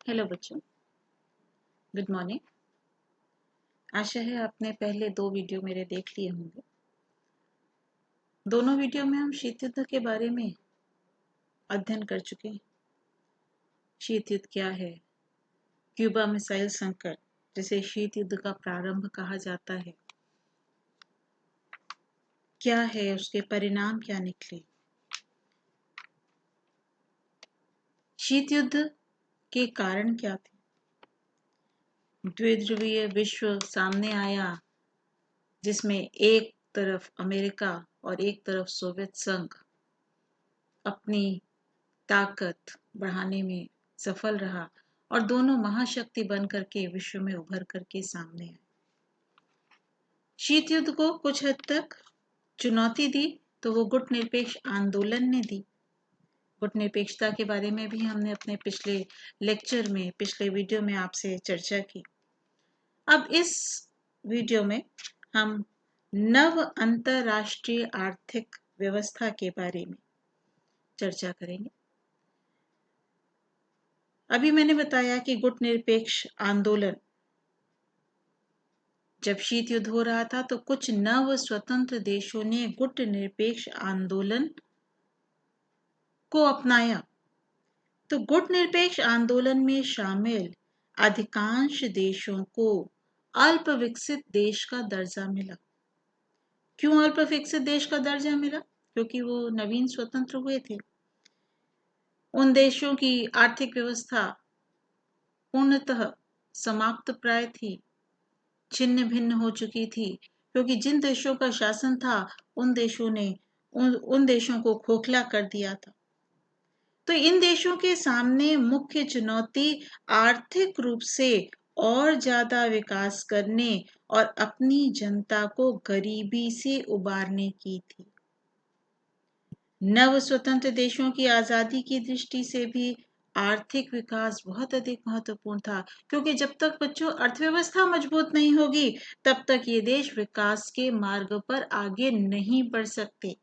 Hello बच्चों, good morning. आशा है आपने पहले 2 वीडियो मेरे देख लिए होंगे। दोनों वीडियो में हम शीत युद्ध के बारे में अध्ययन कर चुके हैं। शीत युद्ध क्या है, क्यूबा मिसाइल संकट जिसे शीत युद्ध का प्रारंभ कहा जाता है, क्या है, उसके परिणाम क्या निकले, शीत युद्ध के कारण क्या थे, द्विध्रुवीय विश्व सामने आया जिसमें एक तरफ अमेरिका और एक तरफ सोवियत संघ अपनी ताकत बढ़ाने में सफल रहा और दोनों महाशक्ति बन करके विश्व में उभर करके सामने आए। शीत युद्ध को कुछ हद तक चुनौती दी तो वो गुट निरपेक्ष आंदोलन ने दी। गुट निरपेक्षता के बारे में भी हमने अपने पिछले लेक्चर में, पिछले वीडियो में आपसे चर्चा की। अब इस वीडियो में हम नव अंतरराष्ट्रीय आर्थिक व्यवस्था के बारे में चर्चा करेंगे। अभी मैंने बताया कि गुट निरपेक्ष आंदोलन, जब शीत युद्ध हो रहा था तो कुछ नव स्वतंत्र देशों ने गुट निरपेक्ष आंदोलन को अपनाया। तो गुट निरपेक्ष आंदोलन में शामिल अधिकांश देशों को अल्प विकसित देश का दर्जा मिला। क्यों अल्प विकसित देश का दर्जा मिला? क्योंकि वो नवीन स्वतंत्र हुए थे। उन देशों की आर्थिक व्यवस्था पूर्णतः समाप्त प्राय थी, छिन्न भिन्न हो चुकी थी, क्योंकि जिन देशों का शासन था उन देशों ने उन देशों को खोखला कर दिया था। तो इन देशों के सामने मुख्य चुनौती आर्थिक रूप से और ज्यादा विकास करने और अपनी जनता को गरीबी से उबारने की थी। नव स्वतंत्र देशों की आजादी की दृष्टि से भी आर्थिक विकास बहुत अधिक महत्वपूर्ण था, क्योंकि जब तक बच्चों अर्थव्यवस्था मजबूत नहीं होगी तब तक ये देश विकास के मार्ग पर आगे नहीं बढ़ सकते।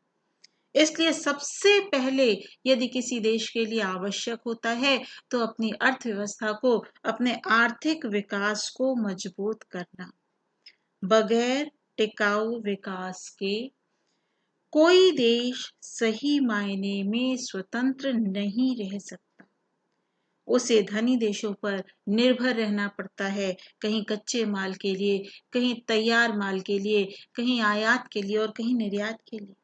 इसलिए सबसे पहले यदि किसी देश के लिए आवश्यक होता है तो अपनी अर्थव्यवस्था को, अपने आर्थिक विकास को मजबूत करना। बगैर टिकाऊ विकास के कोई देश सही मायने में स्वतंत्र नहीं रह सकता। उसे धनी देशों पर निर्भर रहना पड़ता है, कहीं कच्चे माल के लिए, कहीं तैयार माल के लिए, कहीं आयात के लिए और कहीं निर्यात के लिए।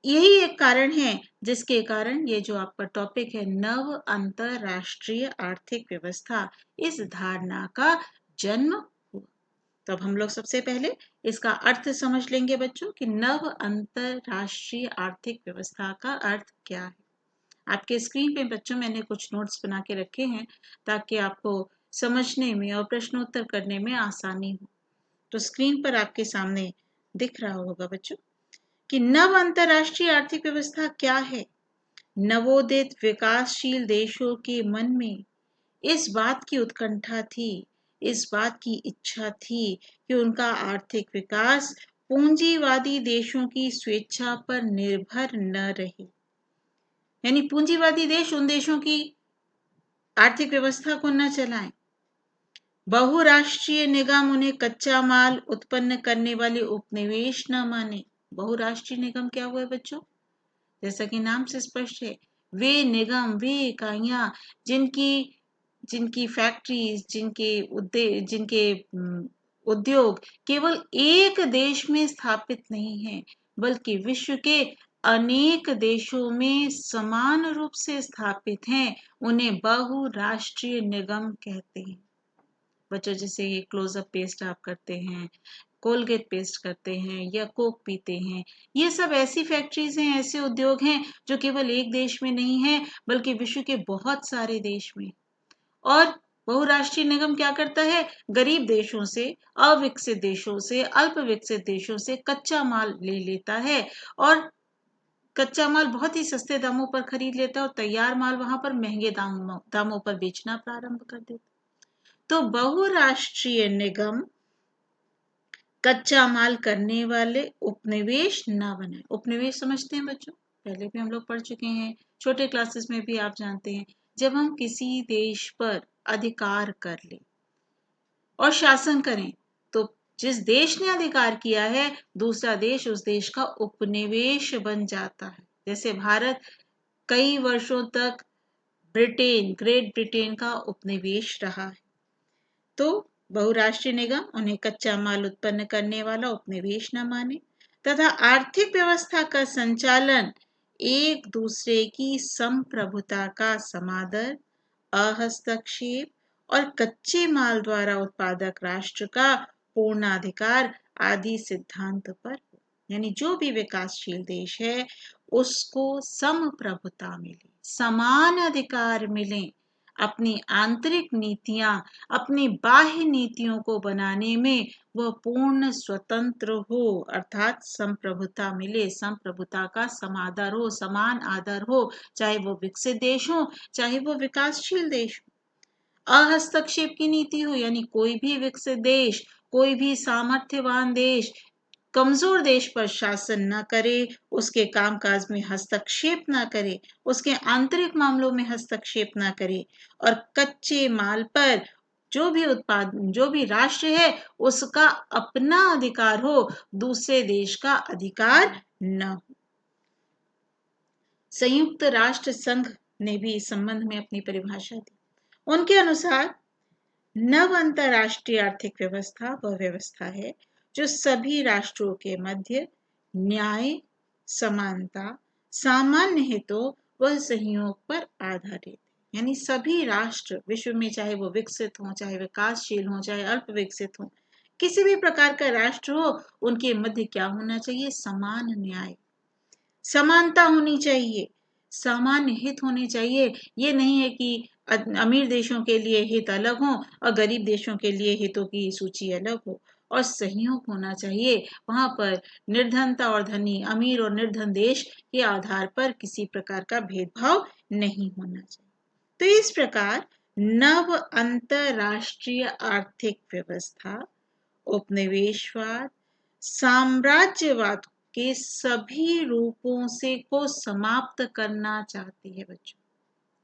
यही एक कारण है जिसके कारण ये जो आपका टॉपिक है, नव अंतरराष्ट्रीय आर्थिक व्यवस्था, इस धारणा का जन्म हुआ। तो अब हम लोग सबसे पहले इसका अर्थ समझ लेंगे बच्चों कि नव अंतरराष्ट्रीय आर्थिक व्यवस्था का अर्थ क्या है। आपके स्क्रीन पे बच्चों मैंने कुछ नोट्स बना के रखे हैं ताकि आपको समझने में और प्रश्नोत्तर करने में आसानी हो। तो स्क्रीन पर आपके सामने दिख रहा होगा बच्चों कि नव अंतरराष्ट्रीय आर्थिक व्यवस्था क्या है। नवोदित विकासशील देशों के मन में इस बात की उत्कंठा थी, इस बात की इच्छा थी कि उनका आर्थिक विकास पूंजीवादी देशों की स्वेच्छा पर निर्भर न रहे। यानी पूंजीवादी देश उन देशों की आर्थिक व्यवस्था को न चलाएं। बहुराष्ट्रीय निगम उन्हें कच्चा माल उत्पन्न करने वाले उपनिवेश न माने। बहुराष्ट्रीय निगम क्या हुआ है बच्चों? जैसा कि नाम से स्पष्ट है, वे निगम, वे इकाइयां जिनकी फैक्ट्रीज, जिनके उद्योग केवल एक देश में स्थापित नहीं है, बल्कि विश्व के अनेक देशों में समान रूप से स्थापित हैं, उन्हें बहुराष्ट्रीय निगम कहते हैं। बच्चों, जैसे ये क्लोजअप पेस्ट आप करते हैं, कोलगेट पेस्ट करते हैं या कोक पीते हैं, ये सब ऐसी फैक्ट्रीज हैं, ऐसे उद्योग हैं जो केवल एक देश में नहीं है बल्कि विश्व के बहुत सारे देश में। और बहुराष्ट्रीय निगम क्या करता है? गरीब देशों से, अविकसित देशों से, अल्प विकसित देशों से कच्चा माल ले लेता है और कच्चा माल बहुत ही सस्ते दामों पर खरीद लेता है और तैयार माल वहां पर महंगे दामों पर बेचना प्रारंभ कर देता। तो बहुराष्ट्रीय निगम कच्चा माल करने वाले उपनिवेश ना बनाए। उपनिवेश समझते हैं बच्चों? पहले भी हम लोग पढ़ चुके हैं, छोटे क्लासेस में भी आप जानते हैं जब हम किसी देश पर अधिकार कर लें और शासन करें, तो जिस देश ने अधिकार किया है दूसरा देश उस देश का उपनिवेश बन जाता है। जैसे भारत कई वर्षों तक ग्रेट ब्रिटेन का उपनिवेश रहा है, तो बहुराष्ट्रीय निगम उन्हें कच्चा माल उत्पन्न करने वाला उपनिवेश न माने तथा आर्थिक व्यवस्था का संचालन एक दूसरे की संप्रभुता का समादर, अहस्तक्षेप और कच्चे माल द्वारा उत्पादक राष्ट्र का पूर्णाधिकार आदि सिद्धांत पर हो। यानी जो भी विकासशील देश है उसको संप्रभुता मिले, समान अधिकार मिले, अपनी आंतरिक नीतियां, अपनी बाह्य नीतियों को बनाने में वह पूर्ण स्वतंत्र हो, अर्थात संप्रभुता मिले, संप्रभुता का समादर हो, समान आदर हो, चाहे वो विकसित देश हो चाहे वो विकासशील देश हो। अहस्तक्षेप की नीति हो, यानी कोई भी विकसित देश, कोई भी सामर्थ्यवान देश कमजोर देश पर शासन न करे, उसके कामकाज में हस्तक्षेप न करे, उसके आंतरिक मामलों में हस्तक्षेप न करे, और कच्चे माल पर जो भी राष्ट्र है उसका अपना अधिकार हो, दूसरे देश का अधिकार न हो। संयुक्त राष्ट्र संघ ने भी इस संबंध में अपनी परिभाषा दी। उनके अनुसार नव अंतरराष्ट्रीय आर्थिक व्यवस्था वह व्यवस्था है जो सभी राष्ट्रों के मध्य न्याय, समानता, सामान्य हितों व सहयोग पर आधारित है। यानी सभी राष्ट्र विश्व में, चाहे वो विकसित हो, चाहे विकासशील हो, चाहे अल्प विकसित हो, किसी भी प्रकार का राष्ट्र हो, उनके मध्य क्या होना चाहिए? समान न्याय, समानता होनी चाहिए, सामान्य हित होने चाहिए। ये नहीं है कि अमीर देशों के लिए हित अलग हो और गरीब देशों के लिए हितों की सूची अलग हो, और सहयोग होना चाहिए। वहां पर निर्धनता और धनी, अमीर और निर्धन देश के आधार पर किसी प्रकार का भेदभाव नहीं होना चाहिए। तो इस प्रकार नव अंतरराष्ट्रीय आर्थिक व्यवस्था उपनिवेशवाद, साम्राज्यवाद के सभी रूपों से को समाप्त करना चाहती है। बच्चों,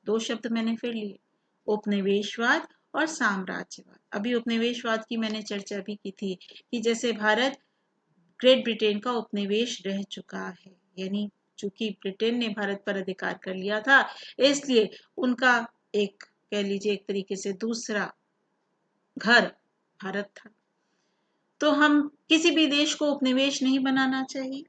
दो शब्द मैंने फिर लिए, उपनिवेशवाद और साम्राज्यवाद। अभी उपनिवेशवाद की मैंने चर्चा भी की थी कि जैसे भारत ग्रेट ब्रिटेन का उपनिवेश रह चुका है, यानी चूंकि ब्रिटेन ने भारत पर अधिकार कर लिया था, इसलिए उनका एक, कह लीजिए एक तरीके से दूसरा घर भारत था। तो हम किसी भी देश को उपनिवेश नहीं बनाना चाहिए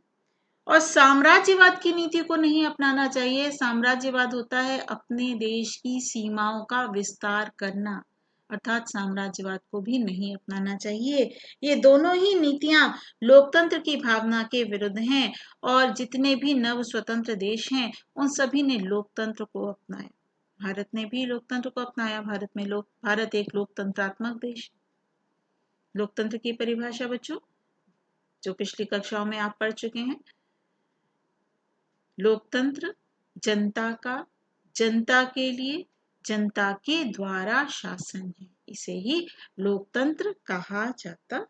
और साम्राज्यवाद की नीति को नहीं अपनाना चाहिए। साम्राज्यवाद होता है अपने देश की सीमाओं का विस्तार करना, अर्थात साम्राज्यवाद को भी नहीं अपनाना चाहिए। ये दोनों ही नीतियां लोकतंत्र की भावना के विरुद्ध हैं और जितने भी नव स्वतंत्र देश हैं उन सभी ने लोकतंत्र को अपनाया। भारत ने भी लोकतंत्र को अपनाया। भारत एक लोकतंत्रात्मक देश। लोकतंत्र की परिभाषा बच्चों जो पिछली कक्षाओं में आप पढ़ चुके हैं, लोकतंत्र जनता का, जनता के लिए, जनता के द्वारा शासन है, इसे ही लोकतंत्र कहा जाता है।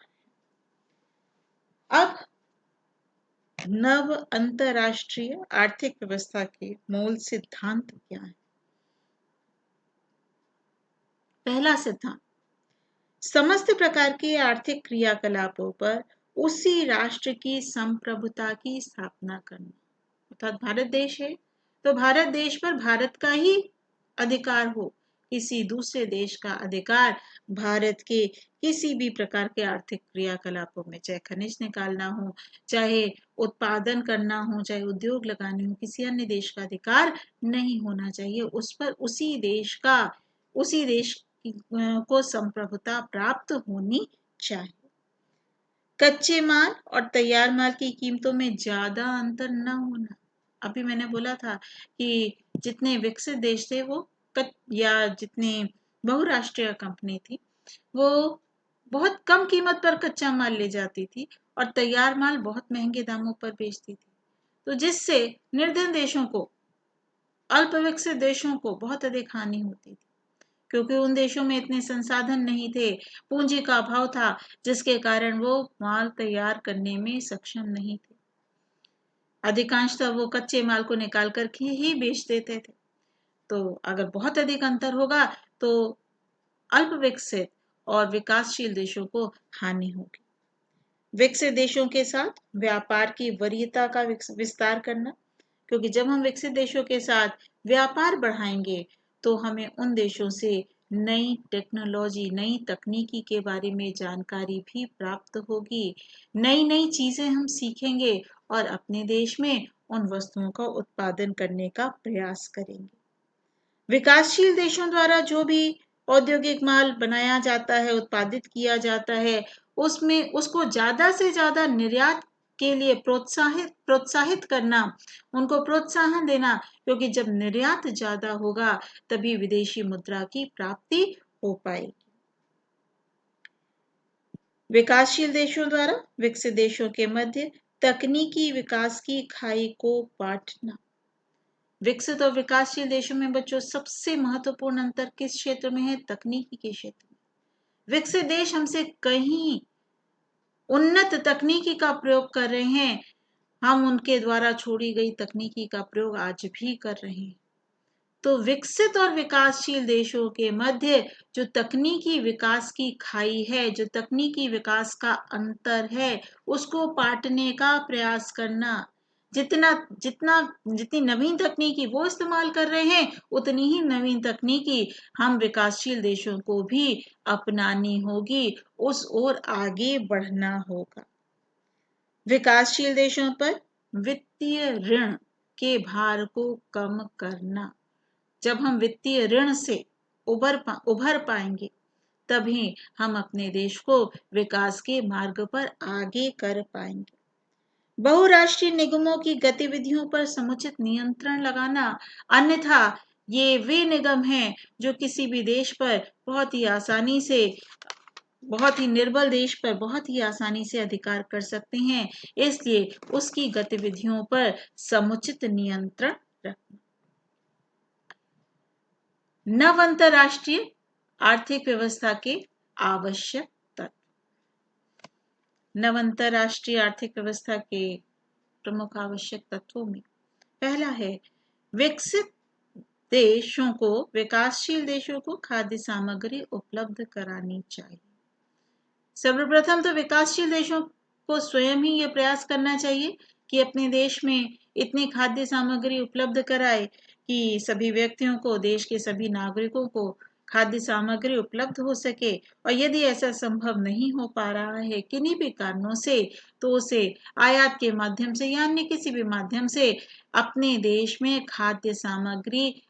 अब नव अंतरराष्ट्रीय आर्थिक व्यवस्था के मूल सिद्धांत क्या है? पहला सिद्धांत, समस्त प्रकार के आर्थिक क्रियाकलापों पर उसी राष्ट्र की संप्रभुता की स्थापना करना। अर्थात भारत देश है तो भारत देश पर भारत का ही अधिकार हो, किसी दूसरे देश का अधिकार भारत के किसी भी प्रकार के आर्थिक क्रियाकलापों में, चाहे खनिज निकालना हो, चाहे उत्पादन करना हो, चाहे उद्योग लगाने हो, किसी अन्य देश का अधिकार नहीं होना चाहिए। उस पर उसी देश को संप्रभुता प्राप्त होनी चाहिए। कच्चे माल और तैयार माल की कीमतों में ज्यादा अंतर न होना। अभी मैंने बोला था कि जितने विकसित देश थे वो या जितनी बहुराष्ट्रीय कंपनी थी वो बहुत कम कीमत पर कच्चा माल ले जाती थी और तैयार माल बहुत महंगे दामों पर बेचती थी, तो जिससे निर्धन देशों को, अल्प विकसित देशों को बहुत अधिक हानि होती थी, क्योंकि उन देशों में इतने संसाधन नहीं थे, पूंजी का अभाव था, जिसके कारण वो माल तैयार करने में सक्षम नहीं थे। अधिकांशतः वो कच्चे माल को निकाल कर ही बेच देते थे। तो अगर बहुत अधिक अंतर होगा तो अल्प विकसित और विकासशील देशों को हानि होगी। विकसित देशों के साथ व्यापार की वरीयता का विस्तार करना, क्योंकि जब हम विकसित देशों के साथ व्यापार बढ़ाएंगे तो हमें उन देशों से नई टेक्नोलॉजी, नई तकनीकी के बारे में जानकारी भी प्राप्त होगी। नई नई चीजें हम सीखेंगे और अपने देश में उन वस्तुओं का उत्पादन करने का प्रयास करेंगे। विकासशील देशों द्वारा जो भी औद्योगिक माल बनाया जाता है, उत्पादित किया जाता है, उसमें उसको ज्यादा से ज्यादा निर्यात के लिए प्रोत्साहित प्रोत्साहित करना, उनको प्रोत्साहन देना, क्योंकि जब निर्यात ज्यादा होगा तभी विदेशी मुद्रा की प्राप्ति हो पाएगी। विकासशील देशों द्वारा विकसित देशों के मध्य तकनीकी विकास की खाई को बांटना। विकसित और विकासशील देशों में बच्चों सबसे महत्वपूर्ण अंतर किस क्षेत्र में है? तकनीकी के क्षेत्र में। विकसित देश हमसे कहीं उन्नत तकनीकी का प्रयोग कर रहे हैं, हम उनके द्वारा छोड़ी गई तकनीकी का प्रयोग आज भी कर रहे हैं। तो विकसित और विकासशील देशों के मध्य जो तकनीकी विकास की खाई है, जो तकनीकी विकास का अंतर है, उसको पाटने का प्रयास करना। जितना जितना जितनी नवीन तकनीकी वो इस्तेमाल कर रहे हैं, उतनी ही नवीन तकनीकी हम विकासशील देशों को भी अपनानी होगी, उस ओर आगे बढ़ना होगा। विकासशील देशों पर वित्तीय ऋण के भार को कम करना। जब हम वित्तीय ऋण से उभर पाएंगे तभी हम अपने देश को विकास के मार्ग पर आगे कर पाएंगे। बहुराष्ट्रीय निगमों की गतिविधियों पर समुचित नियंत्रण लगाना, अन्यथा ये वे निगम हैं जो किसी भी देश पर बहुत ही आसानी से, बहुत ही निर्बल देश पर बहुत ही आसानी से अधिकार कर सकते हैं, इसलिए उसकी गतिविधियों पर समुचित नियंत्रण रखना। नव अंतरराष्ट्रीय आर्थिक व्यवस्था के आवश्यक तत्व। नव अंतरराष्ट्रीय आर्थिक व्यवस्था के प्रमुख आवश्यक तत्वों में पहला है, विकसित देशों को विकासशील देशों को खाद्य सामग्री उपलब्ध करानी चाहिए। सर्वप्रथम तो विकासशील देशों को स्वयं ही यह प्रयास करना चाहिए कि अपने देश में इतनी खाद्य सामग्री उपलब्ध कराए कि सभी व्यक्तियों को, देश के सभी नागरिकों को खाद्य सामग्री उपलब्ध हो सके। और यदि ऐसा संभव नहीं हो पा रहा है किन्हीं भी कारणों से, तो उसे आयात के माध्यम से या अन्य किसी भी माध्यम से अपने देश में खाद्य सामग्री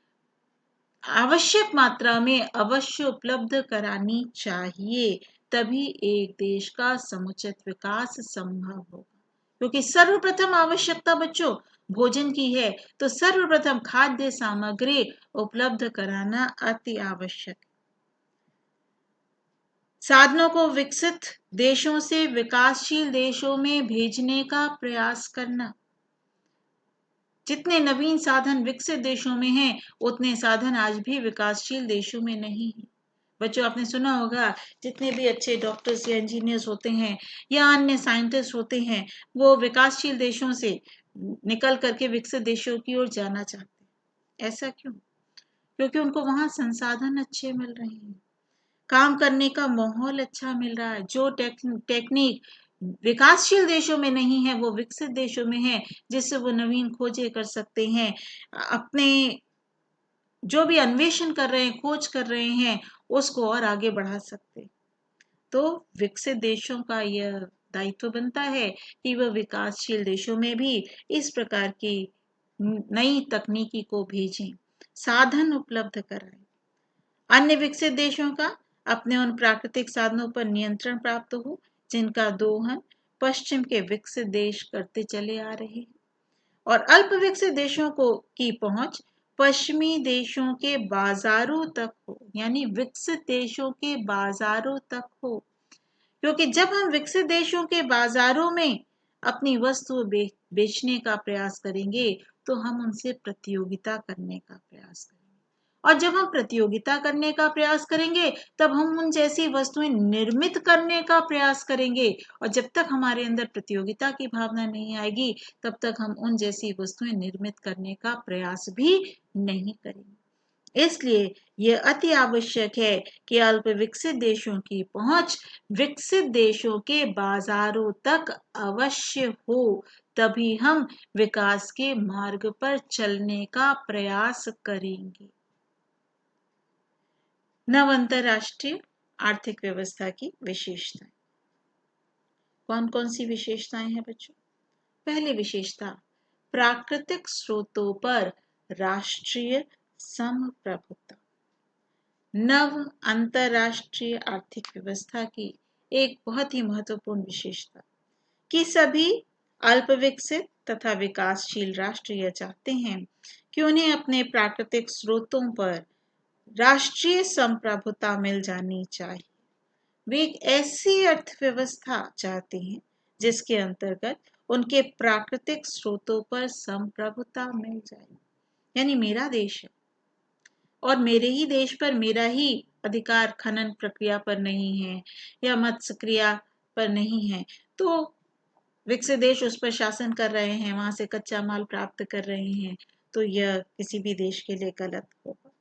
आवश्यक मात्रा में अवश्य उपलब्ध करानी चाहिए, तभी एक देश का समुचित विकास संभव होगा। क्योंकि सर्वप्रथम आवश्यकता बच्चों भोजन की है, तो सर्वप्रथम खाद्य सामग्री उपलब्ध कराना अति आवश्यक है। साधनों को विकसित देशों से विकासशील देशों में भेजने का प्रयास करना। जितने नवीन साधन विकसित देशों में हैं, उतने साधन आज भी विकासशील देशों में नहीं है। बच्चों, आपने सुना होगा जितने भी अच्छे डॉक्टर्स या इंजीनियर्स होते हैं या अन्य साइंटिस्ट होते हैं, वो विकासशील देशों से निकल करके विकसित देशों की ओर जाना चाहते हैं। ऐसा क्यों? क्योंकि उनको वहां संसाधन अच्छे मिल रहे हैं, काम करने का माहौल अच्छा मिल रहा है। जो टेक्निक विकासशील देशों में नहीं है वो विकसित देशों में है, जिससे वो नवीन खोजें कर सकते हैं, अपने जो भी अन्वेषण कर रहे हैं, खोज कर रहे हैं, उसको और आगे बढ़ा सकते। तो विकसित देशों का यह दायित्व बनता है कि वह विकासशील देशों में भी इस प्रकार की नई तकनीकी को भेजें, साधन उपलब्ध कराएं। अन्य विकसित देशों का अपने उन प्राकृतिक साधनों पर नियंत्रण प्राप्त हो जिनका दोहन पश्चिम के विकसित देश करते चले आ रहे हैं, और अल्प विकसित देशों को की पहुंच पश्चिमी देशों के बाजारों तक हो, यानी विकसित देशों के बाजारों तक हो। क्योंकि जब हम विकसित देशों के बाजारों में अपनी वस्तु बेचने का प्रयास करेंगे तो हम उनसे प्रतियोगिता करने का प्रयास करेंगे, और जब हम प्रतियोगिता करने का प्रयास करेंगे तब हम उन जैसी वस्तुएं निर्मित करने का प्रयास करेंगे, और जब तक हमारे अंदर प्रतियोगिता की भावना नहीं आएगी तब तक हम उन जैसी वस्तुएं निर्मित करने का प्रयास भी नहीं करेंगे। इसलिए यह अति आवश्यक है कि अल्प विकसित देशों की पहुंच विकसित देशों के बाजारों तक अवश्य हो, तभी हम विकास के मार्ग पर चलने का प्रयास करेंगे। नव अंतरराष्ट्रीय आर्थिक व्यवस्था की विशेषताएं। कौन कौन सी विशेषताएं हैं बच्चों? पहली विशेषता, प्राकृतिक स्रोतों पर राष्ट्रीय समप्रभुत्व। नव अंतरराष्ट्रीय आर्थिक व्यवस्था की एक बहुत ही महत्वपूर्ण विशेषता कि सभी अल्प विकसित तथा विकासशील राष्ट्र यह चाहते हैं कि उन्हें अपने प्राकृतिक स्रोतों पर राष्ट्रीय संप्रभुता मिल जानी चाहिए। वे एक ऐसी अर्थव्यवस्था चाहते हैं जिसके अंतर्गत उनके प्राकृतिक स्रोतों पर संप्रभुता मिल जाए। यानी मेरा देश है और मेरे ही देश पर मेरा ही अधिकार खनन प्रक्रिया पर नहीं है या मत्स्य क्रिया पर नहीं है, तो विकसित देश उस पर शासन कर रहे हैं, वहां से कच्चा माल प्राप्त कर रहे हैं, तो यह किसी भी देश के लिए गलत होगा।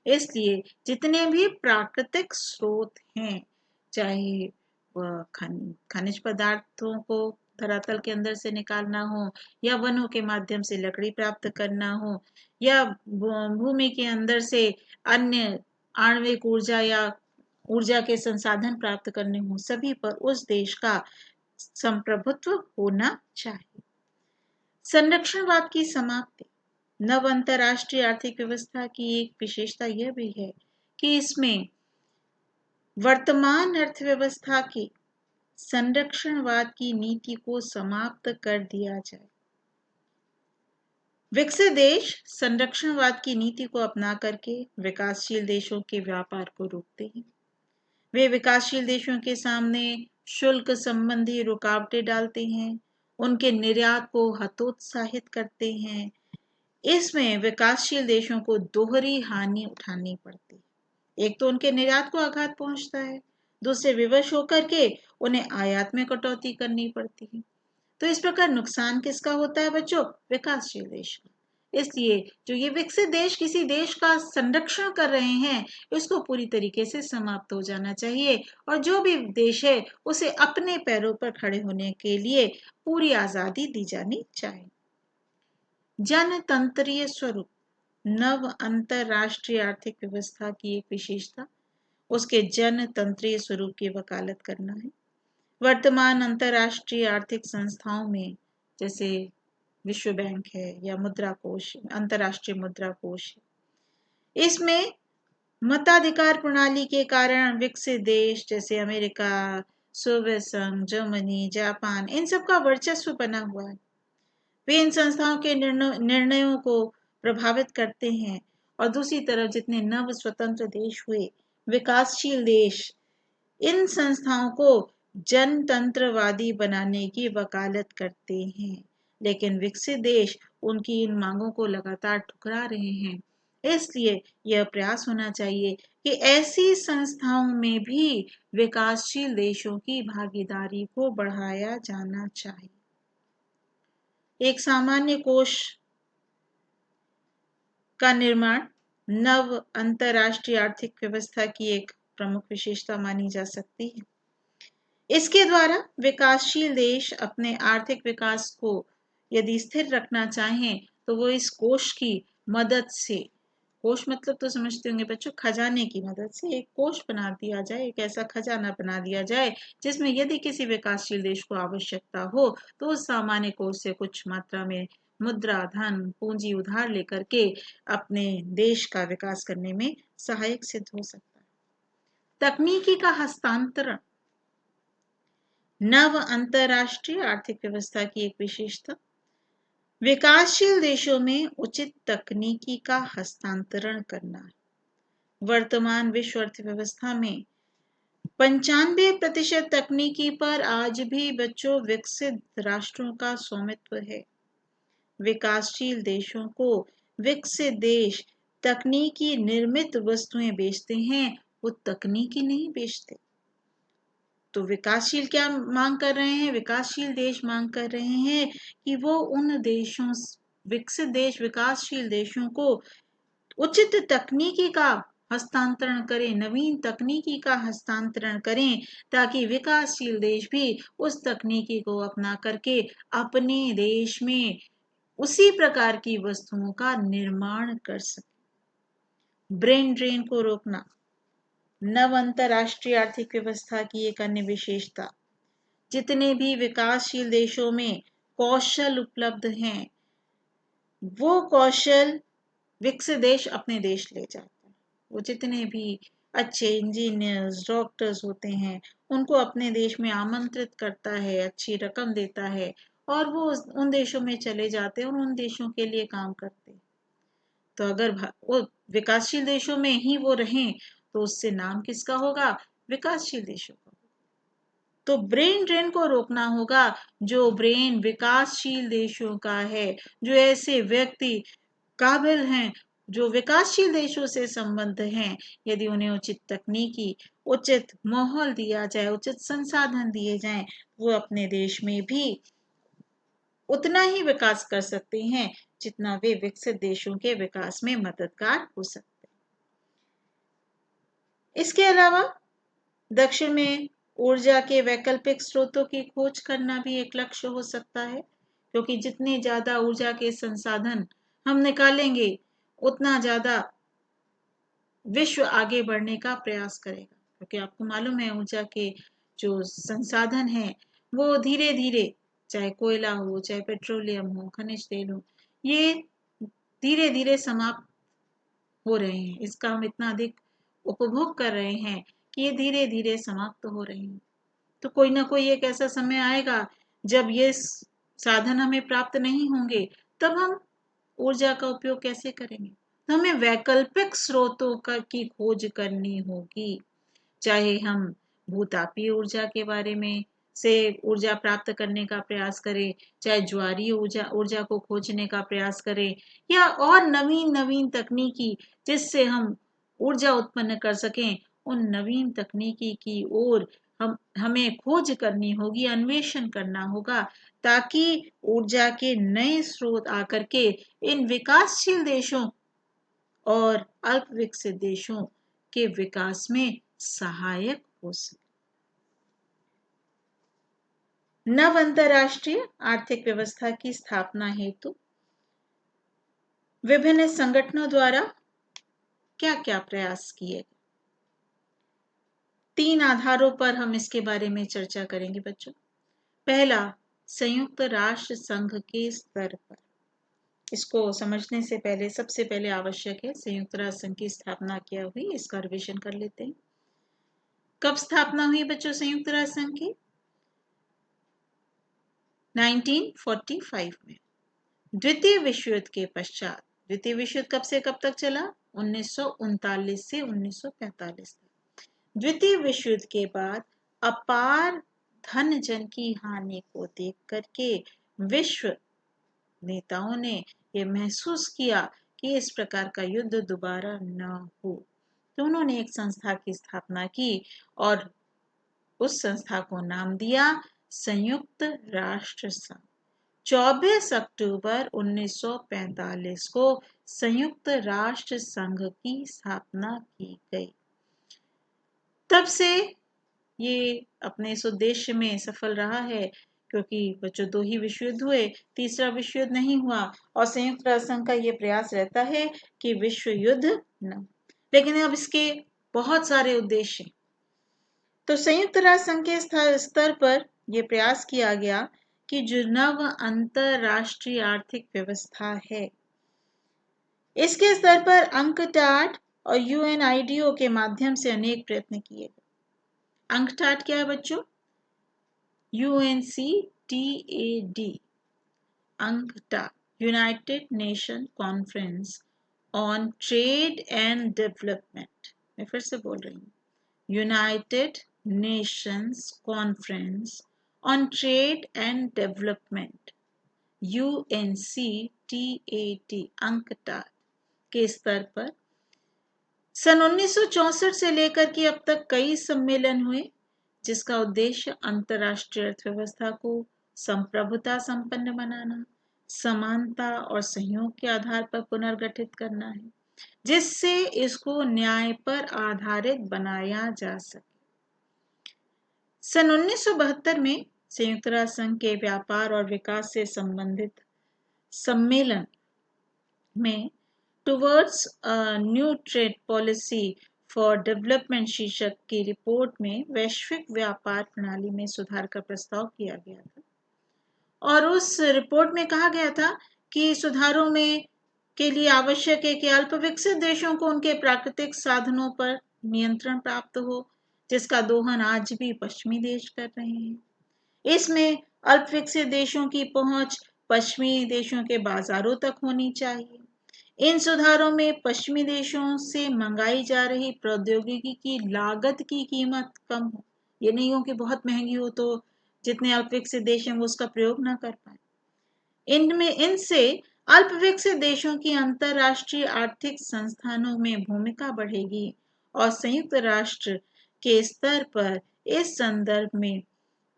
इसलिए जितने भी प्राकृतिक स्रोत हैं, चाहे वह खनिज पदार्थों को धरातल के अंदर से निकालना हो, या वनों के माध्यम से लकड़ी प्राप्त करना हो, या भूमि के अंदर से अन्य आणविक ऊर्जा या ऊर्जा के संसाधन प्राप्त करने हो, सभी पर उस देश का संप्रभुत्व होना चाहिए। संरक्षणवाद की समाप्ति। नव अंतरराष्ट्रीय आर्थिक व्यवस्था की एक विशेषता यह भी है कि इसमें वर्तमान अर्थव्यवस्था की संरक्षणवाद की नीति को समाप्त कर दिया जाए। विकसित देश संरक्षणवाद की नीति को अपना करके विकासशील देशों के व्यापार को रोकते हैं। वे विकासशील देशों के सामने शुल्क संबंधी रुकावटें डालते हैं, उनके निर्यात को हतोत्साहित करते हैं। इसमें विकासशील देशों को दोहरी हानि उठानी पड़ती है। एक तो उनके निर्यात को आघात पहुंचता है, दूसरे विवश होकर के उन्हें आयात में कटौती करनी पड़ती है। तो इस प्रकार नुकसान किसका होता है बच्चों? विकासशील देश का। इसलिए जो ये विकसित देश किसी देश का संरक्षण कर रहे हैं, इसको पूरी तरीके से समाप्त हो जाना चाहिए और जो भी देश है उसे अपने पैरों पर खड़े होने के लिए पूरी आजादी दी जानी चाहिए। जनतंत्रीय स्वरूप। नव अंतरराष्ट्रीय आर्थिक व्यवस्था की एक विशेषता उसके जनतंत्रीय स्वरूप की वकालत करना है। वर्तमान अंतरराष्ट्रीय आर्थिक संस्थाओं में जैसे विश्व बैंक है या मुद्रा कोष, अंतरराष्ट्रीय मुद्रा कोष है, इसमें मताधिकार प्रणाली के कारण विकसित देश जैसे अमेरिका, सोवियत संघ, जर्मनी, जापान, इन सब का वर्चस्व बना हुआ है। वे इन संस्थाओं के निर्णयों को प्रभावित करते हैं और दूसरी तरफ जितने नव स्वतंत्र देश हुए, विकासशील देश, इन संस्थाओं को जनतंत्रवादी बनाने की वकालत करते हैं, लेकिन विकसित देश उनकी इन मांगों को लगातार ठुकरा रहे हैं। इसलिए यह प्रयास होना चाहिए कि ऐसी संस्थाओं में भी विकासशील देशों की भागीदारी को बढ़ाया जाना चाहिए। एक सामान्य कोष का निर्माण नव अंतरराष्ट्रीय आर्थिक व्यवस्था की एक प्रमुख विशेषता मानी जा सकती है। इसके द्वारा विकासशील देश अपने आर्थिक विकास को यदि स्थिर रखना चाहें तो वो इस कोष की मदद से, कोष मतलब तो समझते होंगे बच्चों, खजाने की मदद से एक कोष बना दिया जाए, एक ऐसा खजाना बना दिया जाए जिसमें यदि किसी विकासशील देश को आवश्यकता हो तो उस सामान्य कोष से कुछ मात्रा में मुद्रा, धन, पूंजी उधार लेकर के अपने देश का विकास करने में सहायक सिद्ध हो सकता है। तकनीकी का हस्तांतरण। नव अंतरराष्ट्रीय आर्थिक व्यवस्था की एक विशेषता विकासशील देशों में उचित तकनीकी का हस्तांतरण करना है। वर्तमान विश्व अर्थव्यवस्था में 95% तकनीकी पर आज भी बच्चों विकसित राष्ट्रों का स्वामित्व है। विकासशील देशों को विकसित देश तकनीकी निर्मित वस्तुएं बेचते हैं, वो तकनीकी नहीं बेचते। तो विकासशील क्या मांग कर रहे हैं? विकासशील देश मांग कर रहे हैं कि वो उन देशों, विकसित देश विकासशील देशों को उचित तकनीकी का हस्तांतरण करें, नवीन तकनीकी का हस्तांतरण करें, ताकि विकासशील देश भी उस तकनीकी को अपना करके अपने देश में उसी प्रकार की वस्तुओं का निर्माण कर सके। ब्रेन ड्रेन को रोकना नव अंतरराष्ट्रीय आर्थिक व्यवस्था की एक अन्य विशेषता। जितने भी विकासशील देशों में कौशल उपलब्ध हैं, वो कौशल विकसित देश अपने देश ले जाता है। वो जितने भी अच्छे इंजीनियर्स, डॉक्टर्स होते हैं, उनको अपने देश में आमंत्रित करता है, अच्छी रकम देता है, और वो उन देशों में चले जाते हैं और उन देशों के लिए काम करते हैं। तो अगर वो विकासशील देशों में ही वो रहें, तो उससे नाम किसका होगा? विकासशील देशों का। तो ब्रेन ड्रेन को रोकना होगा। जो ब्रेन विकासशील देशों का है, जो ऐसे व्यक्ति काबिल हैं, जो विकासशील देशों से संबंध हैं, यदि उन्हें उचित तकनीकी, उचित माहौल दिया जाए, उचित संसाधन दिए जाएं, वो अपने देश में भी उतना ही विकास कर सकते हैं जितना वे विकसित देशों के विकास में मददगार हो सकते हैं। इसके अलावा दक्षिण में ऊर्जा के वैकल्पिक स्रोतों की खोज करना भी एक लक्ष्य हो सकता है, क्योंकि जितने ज्यादा ऊर्जा के संसाधन हम निकालेंगे, उतना ज्यादा विश्व आगे बढ़ने का प्रयास करेगा। क्योंकि आपको मालूम है, ऊर्जा के जो संसाधन हैं, वो धीरे धीरे, चाहे कोयला हो, चाहे पेट्रोलियम हो, खनिज तेल हो, ये धीरे धीरे समाप्त हो रहे हैं। इसका हम इतना अधिक उपभोग कर रहे हैं कि ये धीरे धीरे समाप्त हो रहे हैं। तो कोई ना कोई एक ऐसा समय आएगा जब ये साधन हमें प्राप्त नहीं होंगे, तब हम ऊर्जा का उपयोग कैसे करेंगे? तो हमें वैकल्पिक स्रोतों की खोज करनी होगी। चाहे हम भूतापीय ऊर्जा के बारे में से ऊर्जा प्राप्त करने का प्रयास करें, चाहे ज्वारीय ऊर्जा ऊर्जा को खोजने का प्रयास करें, या और नवीन नवीन तकनीकी जिससे हम ऊर्जा उत्पन्न कर सकें, उन नवीन तकनीकी की ओर हमें खोज करनी होगी, अन्वेषण करना होगा, ताकि ऊर्जा के नए स्रोत आकर के इन विकासशील देशों और अल्प विकसित देशों के विकास में सहायक हो सके। नव अंतरराष्ट्रीय आर्थिक व्यवस्था की स्थापना हेतु विभिन्न संगठनों द्वारा क्या क्या प्रयास किए गए? 3 आधारों पर हम इसके बारे में चर्चा करेंगे बच्चों। पहला, संयुक्त राष्ट्र संघ के स्तर पर। इसको समझने से पहले सबसे पहले आवश्यक है संयुक्त राष्ट्र संघ की स्थापना क्या हुई, इसका रिवीजन कर लेते हैं। कब स्थापना हुई बच्चों संयुक्त राष्ट्र संघ की? 1945 में। द्वितीय विश्व युद्ध के पश्चात, द्वितीय विश्व युद्ध कब से कब तक चला? 1939 से 1945 तक। द्वितीय विश्व युद्ध के बाद अपार धन जन की हानि को देख करके विश्व नेताओं ने यह महसूस किया कि इस प्रकार का युद्ध दोबारा न हो, तो उन्होंने एक संस्था की स्थापना की और उस संस्था को नाम दिया संयुक्त राष्ट्र संघ। 24 अक्टूबर 1945 को संयुक्त राष्ट्र संघ की स्थापना की गई। तब से ये अपने इस उद्देश्य में सफल रहा है, क्योंकि बच्चों 2 ही विश्व युद्ध हुए, तीसरा विश्व युद्ध नहीं हुआ, और संयुक्त राष्ट्र संघ का ये प्रयास रहता है कि विश्व युद्ध न। लेकिन अब इसके बहुत सारे उद्देश्य। तो संयुक्त राष्ट्र संघ के स्तर पर यह प्रयास किया गया कि जो नव अंतरराष्ट्रीय आर्थिक व्यवस्था है, इसके स्तर पर अंकटाड और यूएनआईडीओ के माध्यम से अनेक प्रयत्न किए गए। अंकटाड क्या है बच्चों? UNCTAD, UNCTAD, United nation conference on trade and development. मैं फिर से बोल रही हूँ, United Nations conference on trade and development, UNCTAD, UNCTAD के स्तर पर सन 1964 से लेकर के अब तक कई सम्मेलन हुए, जिसका उद्देश्य अंतरराष्ट्रीय अर्थव्यवस्था को संप्रभुता संपन्न बनाना, समानता और सहयोग के आधार पर पुनर्गठित करना है। जिससे इसको न्याय पर आधारित बनाया जा सके। सन 1972 में संयुक्त राष्ट्र संघ के व्यापार और विकास से संबंधित सम्मेलन में towards a new trade policy for development शीर्षक की रिपोर्ट में वैश्विक व्यापार प्रणाली में सुधार का प्रस्ताव किया गया था और उस रिपोर्ट में कहा गया था कि सुधारों में के लिए आवश्यक है कि अल्प विकसित देशों को उनके प्राकृतिक साधनों पर नियंत्रण प्राप्त हो, जिसका दोहन आज भी पश्चिमी देश कर रहे हैं। इसमें अल्प विकसित देशों की पहुंच पश्चिमी देशों के बाजारों तक होनी चाहिए। इन सुधारों में पश्चिमी देशों से मंगाई जा रही प्रौद्योगिकी की लागत की कीमत कम हो। ये नहीं हो कि बहुत महंगी हो तो जितने अल्प विकसित देश हैं वो उसका प्रयोग ना कर पाए। इनसे अल्प विकसित देशों की अंतरराष्ट्रीय आर्थिक संस्थानों में भूमिका बढ़ेगी और संयुक्त राष्ट्र के स्तर पर इस संदर्भ में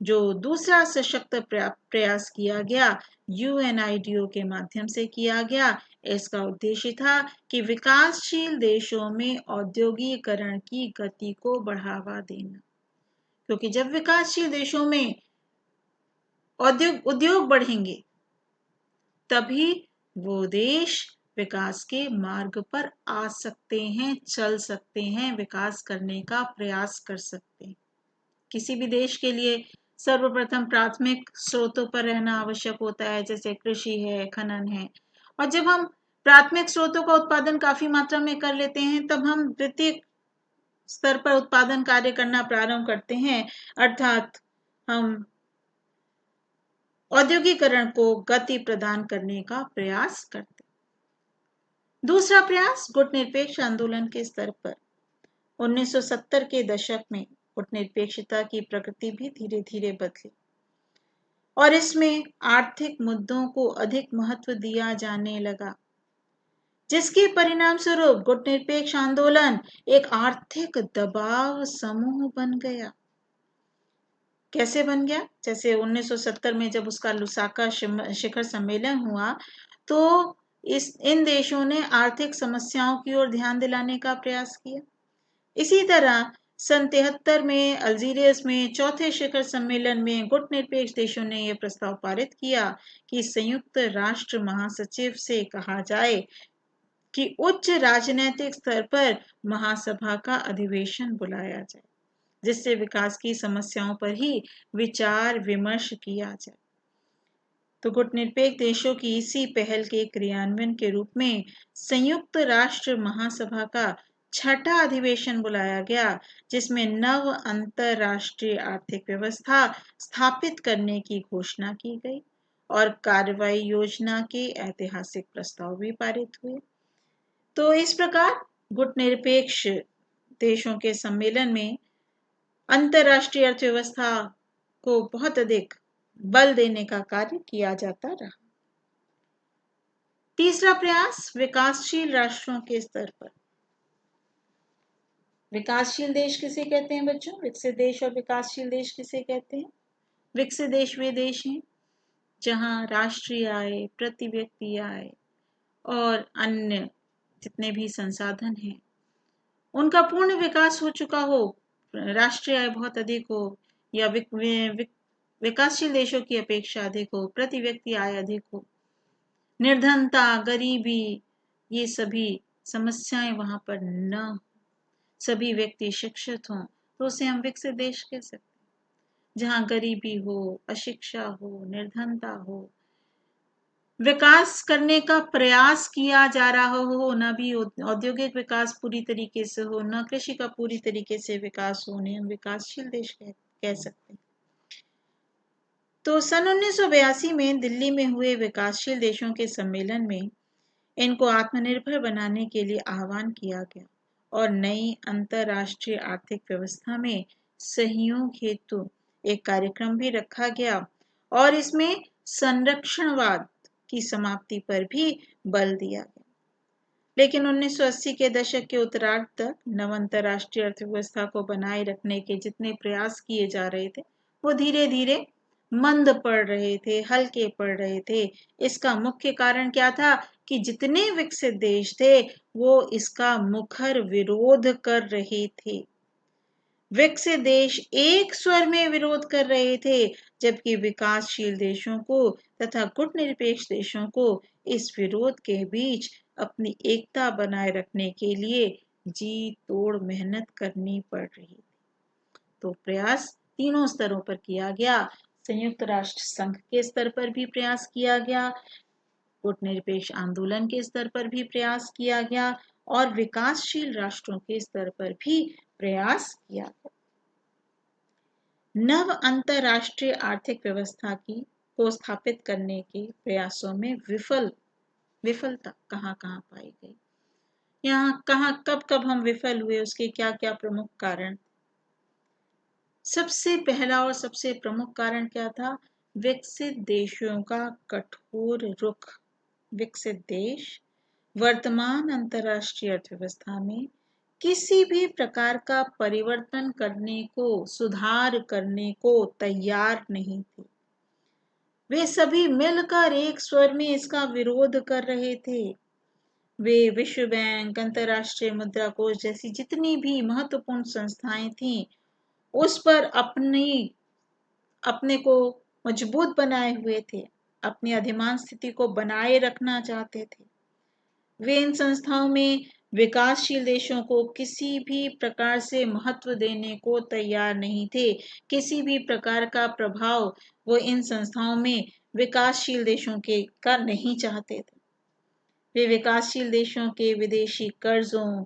जो दूसरा सशक्त प्रयास किया गया यूएनआईडीओ के माध्यम से किया गया, इसका उद्देश्य था कि विकासशील देशों में औद्योगिकरण की गति को बढ़ावा देना, क्योंकि जब विकासशील देशों में उद्योग बढ़ेंगे तभी वो देश विकास के मार्ग पर आ सकते हैं, चल सकते हैं, विकास करने का प्रयास कर सकते हैं। किसी भी देश के लिए सर्वप्रथम प्राथमिक स्रोतों पर रहना आवश्यक होता है, जैसे कृषि है, खनन है। और जब हम प्राथमिक स्रोतों का उत्पादन काफी मात्रा में कर लेते हैं तब हम द्वितीयक स्तर पर उत्पादन कार्य करना प्रारंभ करते हैं, अर्थात हम औद्योगिकरण को गति प्रदान करने का प्रयास करते हैं। दूसरा प्रयास गुटनिरपेक्ष आंदोलन के स्तर पर 1970 के दशक में गुटनिरपेक्षता की प्रकृति भी धीरे धीरे बदली और इसमें आर्थिक मुद्दों को अधिक महत्व दिया जाने लगा, जिसके परिणाम स्वरूप गुटनिरपेक्ष आंदोलन एक आर्थिक दबाव समूह बन गया। कैसे बन गया? जैसे 1970 में जब उसका लुसाका शिखर सम्मेलन हुआ तो इन देशों ने आर्थिक समस्याओं की ओर ध्यान दिलाने का प्रयास किया। इसी तरह सन 73 में अल्जीरियस में चौथे शिखर सम्मेलन में गुटनिरपेक्ष देशों ने यह प्रस्ताव पारित किया कि संयुक्त राष्ट्र महासचिव से कहा जाए कि उच्च राजनीतिक स्तर पर महासभा का अधिवेशन बुलाया जाए, जिससे विकास की समस्याओं पर ही विचार विमर्श किया जाए। तो गुटनिरपेक्ष देशों की इसी पहल के क्रियान्वयन के रूप में संयुक्त राष्ट्र महासभा का छठा अधिवेशन बुलाया गया, जिसमें नव अंतरराष्ट्रीय आर्थिक व्यवस्था स्थापित करने की घोषणा की गई और कार्रवाई योजना के ऐतिहासिक प्रस्ताव भी पारित हुए। तो इस प्रकार गुटनिरपेक्ष देशों के सम्मेलन में अंतरराष्ट्रीय अर्थव्यवस्था को बहुत अधिक बल देने का कार्य किया जाता रहा। तीसरा प्रयास विकासशील राष्ट्रों के स्तर पर। विकासशील देश किसे कहते हैं बच्चों? विकसित देश और विकासशील देश किसे कहते हैं? विकसित देश वे देश हैं जहां राष्ट्रीय आय, प्रति व्यक्ति आय और अन्य जितने भी संसाधन हैं उनका पूर्ण विकास हो चुका हो, राष्ट्रीय आय बहुत अधिक हो या विकासशील देशों की अपेक्षा अधिक हो, प्रति व्यक्ति आय अधिक हो, निर्धनता, गरीबी, ये सभी समस्याएं वहां पर न हो, सभी व्यक्ति शिक्षित हों, तो उसे हम विकसित देश कह सकते हैं। जहां गरीबी हो, अशिक्षा हो, निर्धनता हो, विकास करने का प्रयास किया जा रहा हो, न भी औद्योगिक विकास पूरी तरीके से हो, न कृषि का पूरी तरीके से विकास हो, उन्हें हम विकासशील देश कह सकते हैं। तो सन 1982 में दिल्ली में हुए विकासशील देशों के सम्मेलन में इनको आत्मनिर्भर बनाने के लिए आह्वान किया गया और नई अंतरराष्ट्रीय आर्थिक व्यवस्था में सहयोग हेतु एक कार्यक्रम भी रखा गया और इसमें संरक्षणवाद की समाप्ति पर भी बल दिया गया। लेकिन 1980 के दशक के उत्तरार्ध तक नव अंतरराष्ट्रीय अर्थव्यवस्था को बनाए रखने के जितने प्रयास किए जा रहे थे वो धीरे धीरे मंद पड़ रहे थे, हल्के पड़ रहे थे। इसका मुख्य कारण क्या था कि जितने विकसित देश थे वो इसका मुखर विरोध कर रहे थे। विकसित देश एक स्वर में विरोध कर रहे थे, जबकि विकासशील देशों को तथा गुटनिरपेक्ष देशों को इस विरोध के बीच अपनी एकता बनाए रखने के लिए जी तोड़ मेहनत करनी पड़ रही। तो प्रयास तीनों स्तरों पर किया गया। संयुक्त राष्ट्र संघ के स्तर पर भी प्रयास किया गया, गुटनिरपेक्ष आंदोलन के स्तर पर भी प्रयास किया गया और विकासशील राष्ट्रों के स्तर पर भी प्रयास किया गया। नव अंतरराष्ट्रीय आर्थिक व्यवस्था को स्थापित करने के प्रयासों में विफलता कहाँ पाई गई, यहाँ कब हम विफल हुए, उसके क्या क्या प्रमुख कारण। सबसे पहला और सबसे प्रमुख कारण क्या था? विकसित देशों का कठोर रुख। विकसित देश वर्तमान अंतरराष्ट्रीय अर्थव्यवस्था में किसी भी प्रकार का परिवर्तन करने को, सुधार करने को तैयार नहीं थे। वे सभी मिलकर एक स्वर में इसका विरोध कर रहे थे। वे विश्व बैंक, अंतरराष्ट्रीय मुद्रा कोष जैसी जितनी भी महत्वपूर्ण संस्थाएं थीं, उस पर अपने को मजबूत बनाए हुए थे, अपनी अधिमान स्थिति को बनाए रखना चाहते थे। वे इन संस्थाओं में विकासशील देशों को किसी भी प्रकार से महत्व देने को तैयार नहीं थे। किसी भी प्रकार का प्रभाव वो इन संस्थाओं में विकासशील देशों के का नहीं चाहते थे। वे विकासशील देशों के विदेशी कर्जों,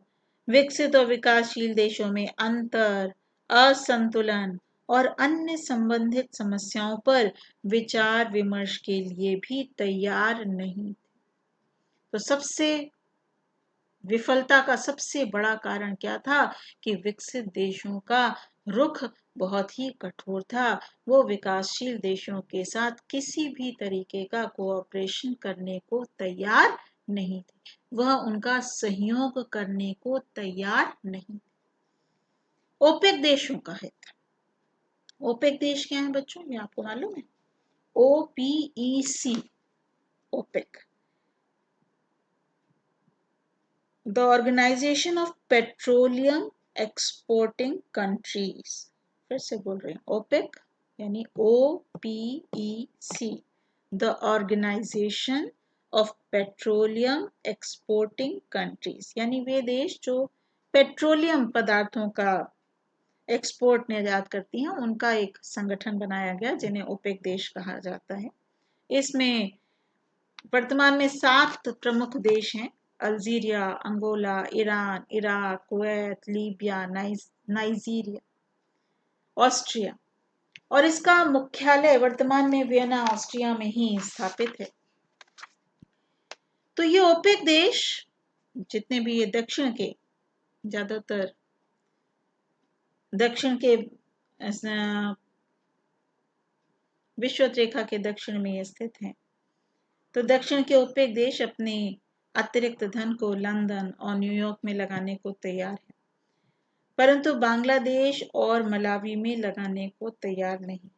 विकसित और विकासशील देशों में अंतर, असंतुलन और अन्य संबंधित समस्याओं पर विचार विमर्श के लिए भी तैयार नहीं थे। तो विफलता का सबसे बड़ा कारण क्या था कि विकसित देशों का रुख बहुत ही कठोर था। वो विकासशील देशों के साथ किसी भी तरीके का कोऑपरेशन करने को तैयार नहीं थे, वह उनका सहयोग करने को तैयार नहीं थे। ओपेक देशों का हित। ओपेक देश क्या है बच्चों, ये आपको मालूम है? OPEC, OPEC, the organisation of petroleum exporting countries. फिर से बोल रहे हैं, ओपेक यानी OPEC, the organisation of petroleum exporting countries, यानी वे देश जो पेट्रोलियम पदार्थों का एक्सपोर्ट निर्यात करती हैं, उनका एक संगठन बनाया गया जिन्हें ओपेक देश कहा जाता है। इसमें वर्तमान में 7 प्रमुख देश हैं: Algeria, Angola, Iran, Iraq, Kuwait, Libya, Nigeria, Austria, और इसका मुख्यालय वर्तमान में वियना, ऑस्ट्रिया में ही स्थापित है। तो ये ओपेक देश जितने भी ये दक्षिण के, ज्यादातर दक्षिण के विषुवत रेखा के दक्षिण में ये स्थित हैं। तो दक्षिण के ओपेक देश अपने अतिरिक्त धन को लंदन और न्यूयॉर्क में लगाने को तैयार है, परंतु बांग्लादेश और मलावी में लगाने को तैयार नहीं।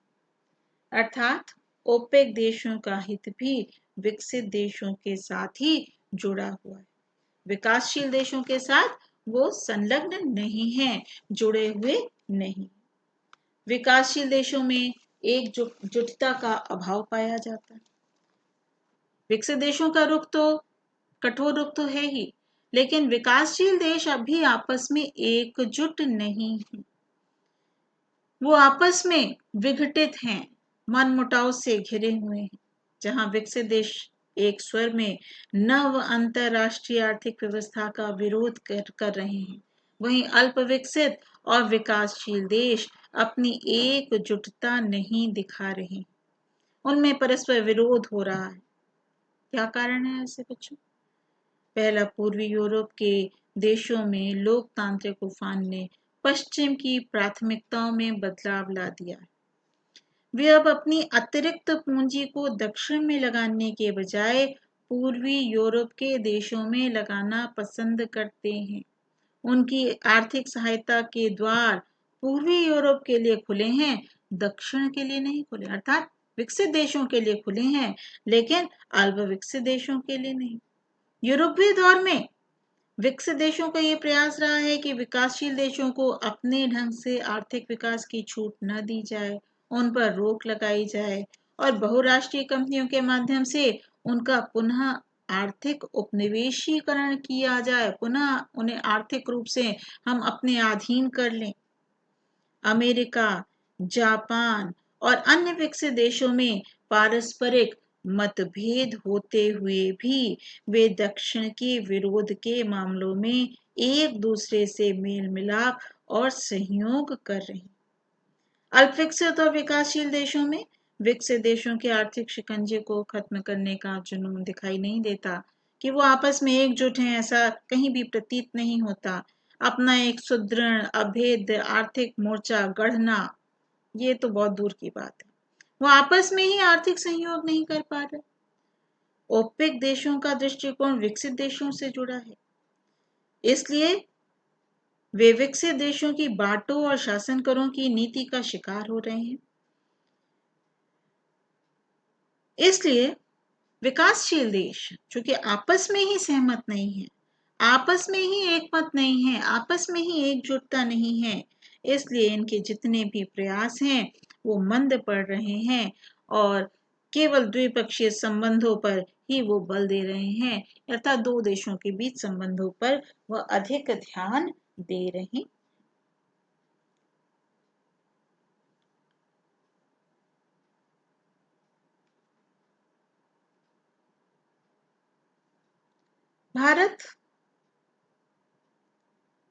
अर्थात ओपेक देशों का हित भी विकसित देशों के साथ ही जुड़ा हुआ है। विकासशील देशों के साथ वो संलग्न नहीं है, जुड़े हुए नहीं। विकासशील देशों में एकजुटता का अभाव पाया जाता है। विकसित देशों का रुख तो कठोर रुख तो है ही, लेकिन विकासशील देश अभी आपस में एकजुट नहीं है। वो आपस में विघटित हैं, मनमुटाव से घिरे हुए हैं। जहां विकसित देश एक स्वर में नव अंतरराष्ट्रीय आर्थिक व्यवस्था का विरोध कर रहे हैं, वहीं अल्प विकसित और विकासशील देश अपनी एकजुटता नहीं दिखा रहे। उनमें परस्पर विरोध हो रहा है। क्या कारण है ऐसे बच्चों? पहला, पूर्वी यूरोप के देशों में लोकतांत्रिक उफान ने पश्चिम की प्राथमिकताओं में बदलाव ला दिया है। वे अब अपनी अतिरिक्त पूंजी को दक्षिण में लगाने के बजाय पूर्वी यूरोप के देशों में लगाना पसंद करते हैं। उनकी आर्थिक सहायता के द्वार पूर्वी यूरोप के लिए खुले हैं, दक्षिण के लिए नहीं खुले। अर्थात विकसित देशों के लिए खुले हैं, लेकिन अल्प विकसित देशों के लिए नहीं। यूरोपीय दौर में विकसित देशों का ये प्रयास रहा है कि विकासशील देशों को अपने ढंग से आर्थिक विकास की छूट न दी जाए, उन पर रोक लगाई जाए और बहुराष्ट्रीय कंपनियों के माध्यम से उनका पुनः आर्थिक उपनिवेशीकरण किया जाए, पुनः उन्हें आर्थिक रूप से हम अपने अधीन कर लें। अमेरिका, जापान और अन्य विकसित देशों में पारस्परिक मतभेद होते हुए भी वे दक्षिण के विरोध के मामलों में एक दूसरे से मेल मिलाप और सहयोग कर रहे हैं। अल्पविकसित और विकासशील देशों में विकसित देशों के आर्थिक शिकंजे को खत्म करने का जुनून दिखाई नहीं देता कि वो आपस में एकजुट हैं, ऐसा कहीं भी प्रतीत नहीं होता। अपना एक सुदृढ़ अभेद्य आर्थिक मोर्चा गढ़ना, ये तो बहुत दूर की बात है। वो आपस में ही आर्थिक सहयोग नहीं कर पा रहे। ओपेक देशों का दृष्टिकोण विकसित देशों से जुड़ा है, इसलिए वे विकसित देशों की बांटो और शासन करो की नीति का शिकार हो रहे हैं। इसलिए विकासशील देश चूंकि आपस में ही सहमत नहीं है, आपस में ही एकमत नहीं है, आपस में ही एकजुटता नहीं है, इसलिए इनके जितने भी प्रयास हैं वो मंद पड़ रहे हैं और केवल द्विपक्षीय संबंधों पर ही वो बल दे रहे हैं, अर्थात दो देशों के बीच संबंधों पर वह अधिक ध्यान दे रहे हैं। भारत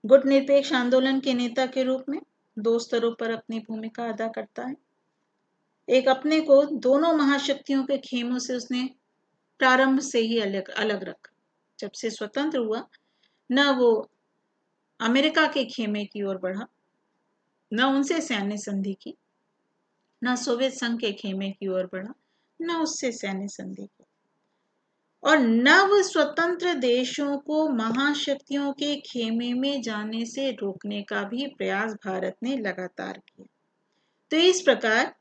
गुटनिरपेक्ष आंदोलन के नेता के रूप में दो स्तरों पर अपनी भूमिका अदा करता है। एक, अपने को दोनों महाशक्तियों के खेमों से उसने प्रारंभ से ही अलग अलग रखा। जब से स्वतंत्र हुआ, न वो अमेरिका के खेमे की ओर बढ़ा, न उनसे सैन्य संधि की, न सोवियत संघ के खेमे की ओर बढ़ा, न उससे सैन्य संधि की, और नव स्वतंत्र देशों को महाशक्तियों के खेमे में जाने से रोकने का भी प्रयास भारत ने लगातार किया। तो इस प्रकार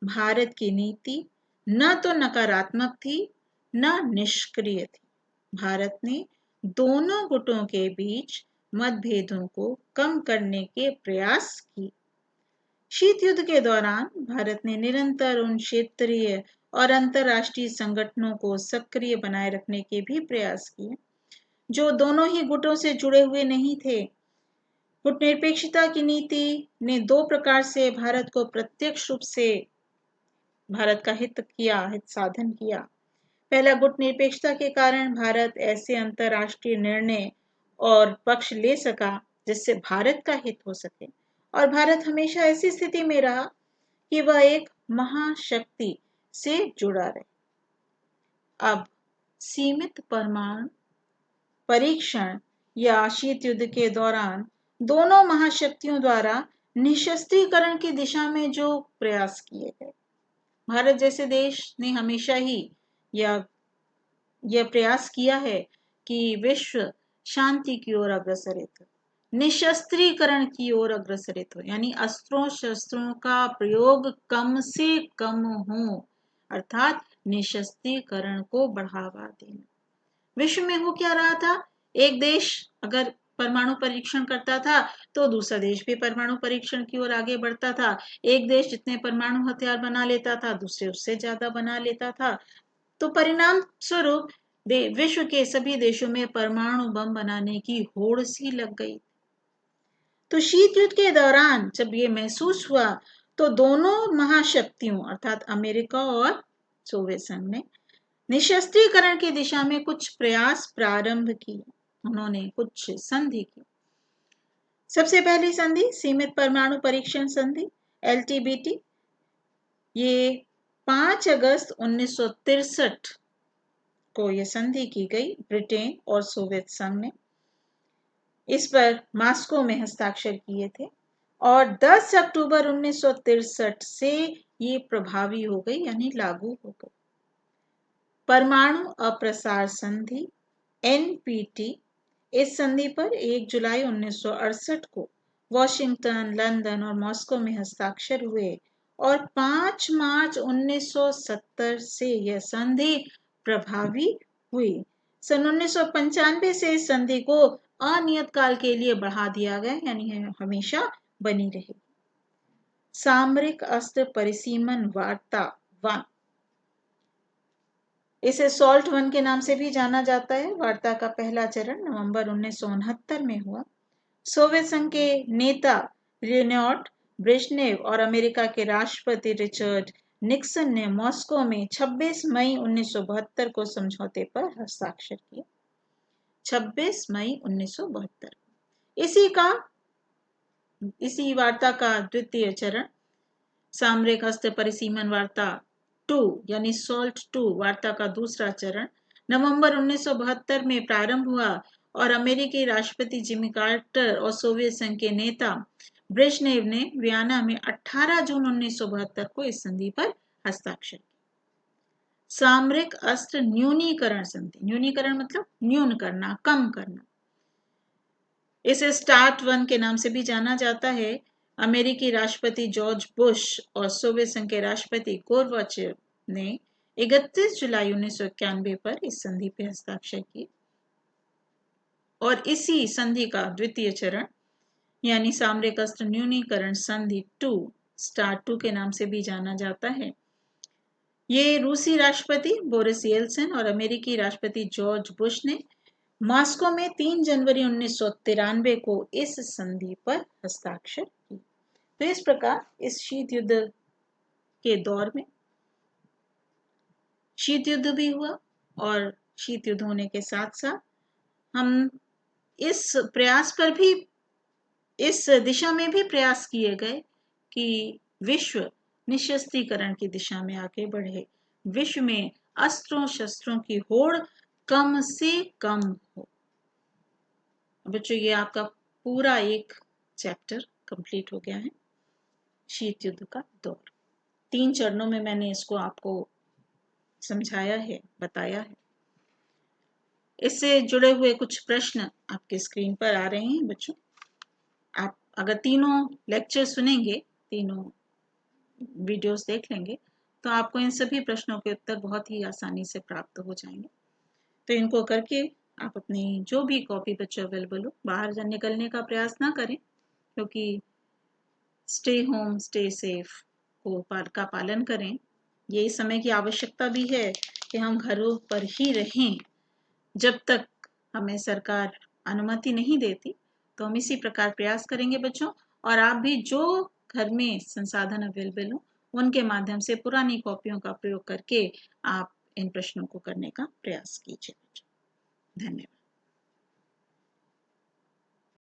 भारत की नीति न तो नकारात्मक थी न निष्क्रिय थी। भारत ने दोनों गुटों के बीच मतभेदों को कम करने के प्रयास किए। शीत युद्ध के दौरान भारत ने निरंतर उन क्षेत्रीय और अंतर्राष्ट्रीय संगठनों को सक्रिय बनाए रखने के भी प्रयास किए जो दोनों ही गुटों से जुड़े हुए नहीं थे। गुटनिरपेक्षता की नीति ने दो प्रकार से भारत को प्रत्यक्ष रूप से भारत का हित साधन किया। पहला, गुटनिरपेक्षता के कारण भारत ऐसे अंतर्राष्ट्रीय निर्णय और पक्ष ले सका जिससे भारत का हित हो सके, और भारत हमेशा ऐसी स्थिति में रहा कि वह एक महाशक्ति से जुड़ा रहे। अब सीमित परमाणु परीक्षण या शीत युद्ध के दौरान दोनों महाशक्तियों द्वारा निशस्त्रीकरण की दिशा में जो प्रयास किए गए, भारत जैसे देश ने हमेशा ही यह प्रयास किया है कि विश्व शांति की ओर अग्रसरित हो, निशस्त्रीकरण की ओर अग्रसरित हो, यानी अस्त्रों शस्त्रों का प्रयोग कम से कम हो, अर्थात निशस्त्रीकरण को बढ़ावा देना। विश्व में हो क्या रहा था, एक देश अगर परमाणु परीक्षण करता था तो दूसरा देश भी परमाणु परीक्षण की ओर आगे बढ़ता था। एक देश जितने परमाणु हथियार बना लेता था, दूसरे उससे ज्यादा बना लेता था। तो परिणाम स्वरूप विश्व के सभी देशों में परमाणु बम बनाने की होड़ सी लग गई। तो शीत युद्ध के दौरान जब ये महसूस हुआ तो दोनों महाशक्तियों अर्थात अमेरिका और सोवियत संघ ने निशस्त्रीकरण की दिशा में कुछ प्रयास प्रारंभ किए। उन्होंने कुछ संधि की। सबसे पहली संधि सीमित परमाणु परीक्षण संधि LTBT, ये 5 अगस्त 1963 को यह संधि की गई ब्रिटेन और सोवियत संघ ने। इस पर मॉस्को में हस्ताक्षर किए थे और 10 अक्टूबर 1963 से ये प्रभावी हो गई, यानी लागू हो गई। परमाणु अप्रसार संधि NPT, इस संधि पर 1 जुलाई 1968 को वॉशिंगटन, लंदन और मॉस्को में हस्ताक्षर हुए और 5 मार्च 1970 से यह संधि प्रभावी हुई। सन 1995 से इस संधि को अनियत काल के लिए बढ़ा दिया गया, यानी हमेशा बनी रही। सामरिक अस्त्र परिसीमन वार्ता 1, इसे सॉल्ट 1 के नाम से भी जाना जाता है। वार्ता का पहला चरण नवंबर 1969 में हुआ। सोवियत संघ के नेता लियोनिड ब्रेजनेव और अमेरिका के राष्ट्रपति रिचर्ड निक्सन ने मॉस्को में 26 मई 1972 को समझौते पर हस्ताक्षर किए। 26 मई 1972। इसी वार्ता का द्वितीय चरण सामरिक अस्त्र परिसीमन वार्ता 2 यानी सॉल्ट 2 वार्ता का दूसरा चरण नवंबर 1972 में प्रारंभ हुआ और अमेरिकी राष्ट्रपति जिमी कार्टर और सोवियत संघ के नेता ब्रेजनेव ने वियना में 18 जून 1972 को इस संधि पर हस्ताक्षर किया। सामरिक अस्त्र न्यूनीकरण संधि, न्यूनीकरण मतलब न्यून करना, कम करना। इसे स्टार्ट 1 के नाम से भी जाना जाता है। अमेरिकी राष्ट्रपति जॉर्ज बुश और सोवियत संघ के राष्ट्रपति गोर्बाचेव ने 31 जुलाई 1991 पर इस संधि पर हस्ताक्षर किए और इसी संधि का द्वितीय चरण यानी सामरिक अस्त्र न्यूनीकरण संधि 2 स्टार्ट 2 के नाम से भी जाना जाता है। ये रूसी राष्ट्रपति बोरिस येल्सिन और अमेरिकी राष्ट्रपति जॉर्ज बुश ने मॉस्को में 3 जनवरी 1993 को इस संधि पर हस्ताक्षर की। तो इस प्रकार इस शीत युद्ध के दौर में शीत युद्ध भी हुआ और शीत युद्ध होने के साथ साथ हम इस प्रयास पर भी, इस दिशा में भी प्रयास किए गए कि विश्व निशस्त्रीकरण की दिशा में आगे बढ़े, विश्व में अस्त्रों शस्त्रों की होड़ कम से कम हो। बच्चों, ये आपका पूरा एक चैप्टर कंप्लीट हो गया है, शीत युद्ध का दौर। 3 चरणों में मैंने इसको आपको समझाया है, बताया है। इससे जुड़े हुए कुछ प्रश्न आपके स्क्रीन पर आ रहे हैं बच्चों। आप अगर तीनों लेक्चर सुनेंगे, तीनों वीडियोस देख लेंगे, तो आपको इन सभी प्रश्नों के उत्तर बहुत ही आसानी से प्राप्त हो जाएंगे। तो इनको करके आप अपनी जो भी कॉपी बच्चों अवेलेबल हो, बाहर निकलने का प्रयास ना करें, क्योंकि स्टे होम स्टे सेफ का पालन करें। ये इस समय की आवश्यकता भी है कि हम घरों पर ही रहें। जब तक हमें सरकार अनुमति नहीं देती तो हम इसी प्रकार प्रयास करेंगे बच्चों। और आप भी जो घर में संसाधन अवेलेबल हो उनके माध्यम से पुरानी कॉपियों का प्रयोग करके आप इन प्रश्नों को करने का प्रयास कीजिए। धन्यवाद।